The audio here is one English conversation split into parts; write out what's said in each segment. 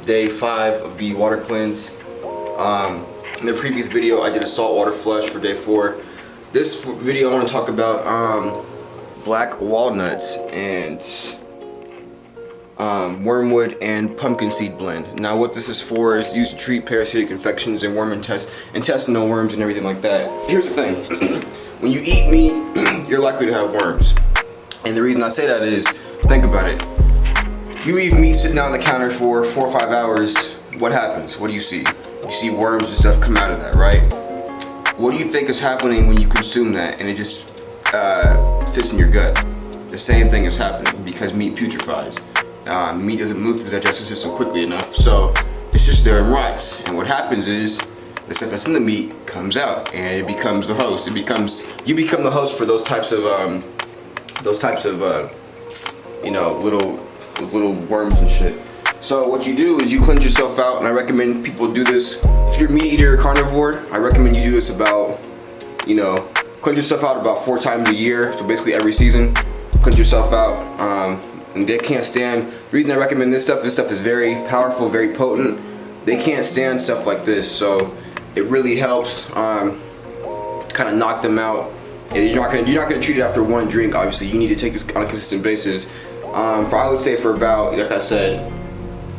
day 5 of the water cleanse. In the previous video I did a saltwater flush for day 4. This video I want to talk about black walnuts and wormwood and pumpkin seed blend. Now what this is for is used to treat parasitic infections and intestinal worms and everything like that. Here's the thing. When you eat meat, you're likely to have worms. And the reason I say that is, think about it. You leave meat sitting out on the counter for 4 or 5 hours, what happens? What do you see? You see worms and stuff come out of that, right? What do you think is happening when you consume that and it just sits in your gut? The same thing is happening because meat putrefies. Meat doesn't move through the digestive system quickly enough, so it's just there and rots. And what happens is the stuff that's in the meat comes out and it becomes the host. You become the host for those types of you know, little worms and shit. So what you do is you cleanse yourself out, and I recommend people do this. If you're a meat eater or carnivore, I recommend you do this about, you know, cleanse yourself out about 4 times a year. So basically every season, cleanse yourself out. And they can't stand. The reason I recommend this stuff is very powerful, very potent. They can't stand stuff like this, so it really helps kind of knock them out. And you're not gonna treat it after one drink. Obviously, you need to take this on a consistent basis. I would say for about, like I said,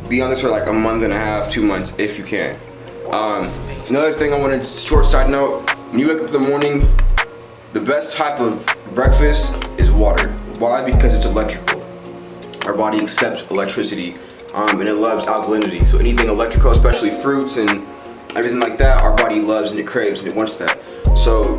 be on this for like a month and a half, 2 months if you can. Another thing I want to, short side note, when you wake up in the morning, the best type of breakfast is water. Why? Because it's electrical. Our body accepts electricity, and it loves alkalinity. So anything electrical, especially fruits and everything like that, our body loves and it craves and it wants that. So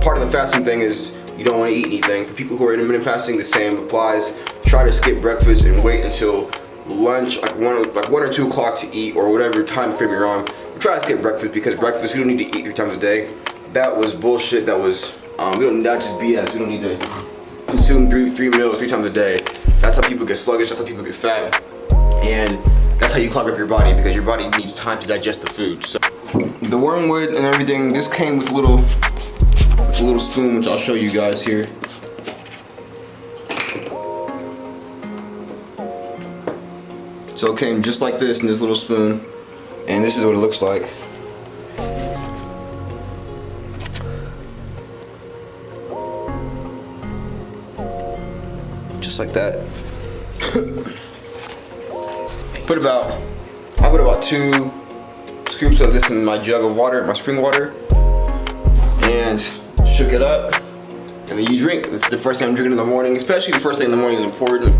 part of the fasting thing is you don't want to eat anything. For people who are intermittent fasting, the same applies. Try to skip breakfast and wait until lunch, like 1 or 2 o'clock to eat, or whatever time frame you're on. Try to skip breakfast, because breakfast, we don't need to eat 3 times a day. That was bullshit. That's just BS. We don't need to consume three meals 3 times a day. That's how people get sluggish, that's how people get fat, and that's how you clog up your body, because your body needs time to digest the food. So the wormwood and everything, this came with a little spoon, which I'll show you guys here. So it came just like this in this little spoon, and this is what it looks like. Just like that. I put about 2 scoops of this in my jug of water, my spring water, and shook it up, and then you drink. This is the first thing I'm drinking in the morning. Especially the first thing in the morning is important.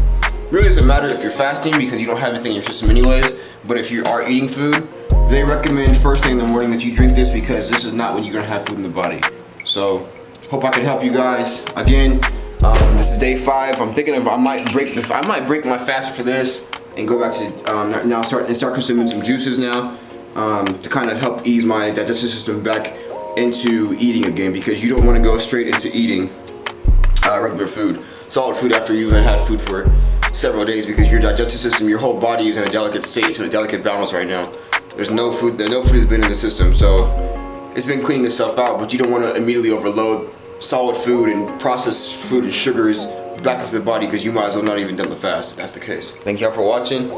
Really doesn't matter if you're fasting, because you don't have anything in your system anyways, but if you are eating food, they recommend first thing in the morning that you drink this, because this is not when you're gonna have food in the body. So hope I can help you guys. Again, this is day 5. I'm thinking of I might break my fast for this and go back to start consuming some juices now, to kind of help ease my digestive system back into eating again, because you don't want to go straight into eating regular food, solid food, after you've had food for several days, because your digestive system, your whole body is in a delicate state, it's in a delicate balance right now. No food has been in the system, so it's been cleaning itself out, but you don't want to immediately overload solid food and processed food and sugars back into the body, because you might as well not even done the fast if that's the case. Thank y'all for watching.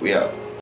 We out.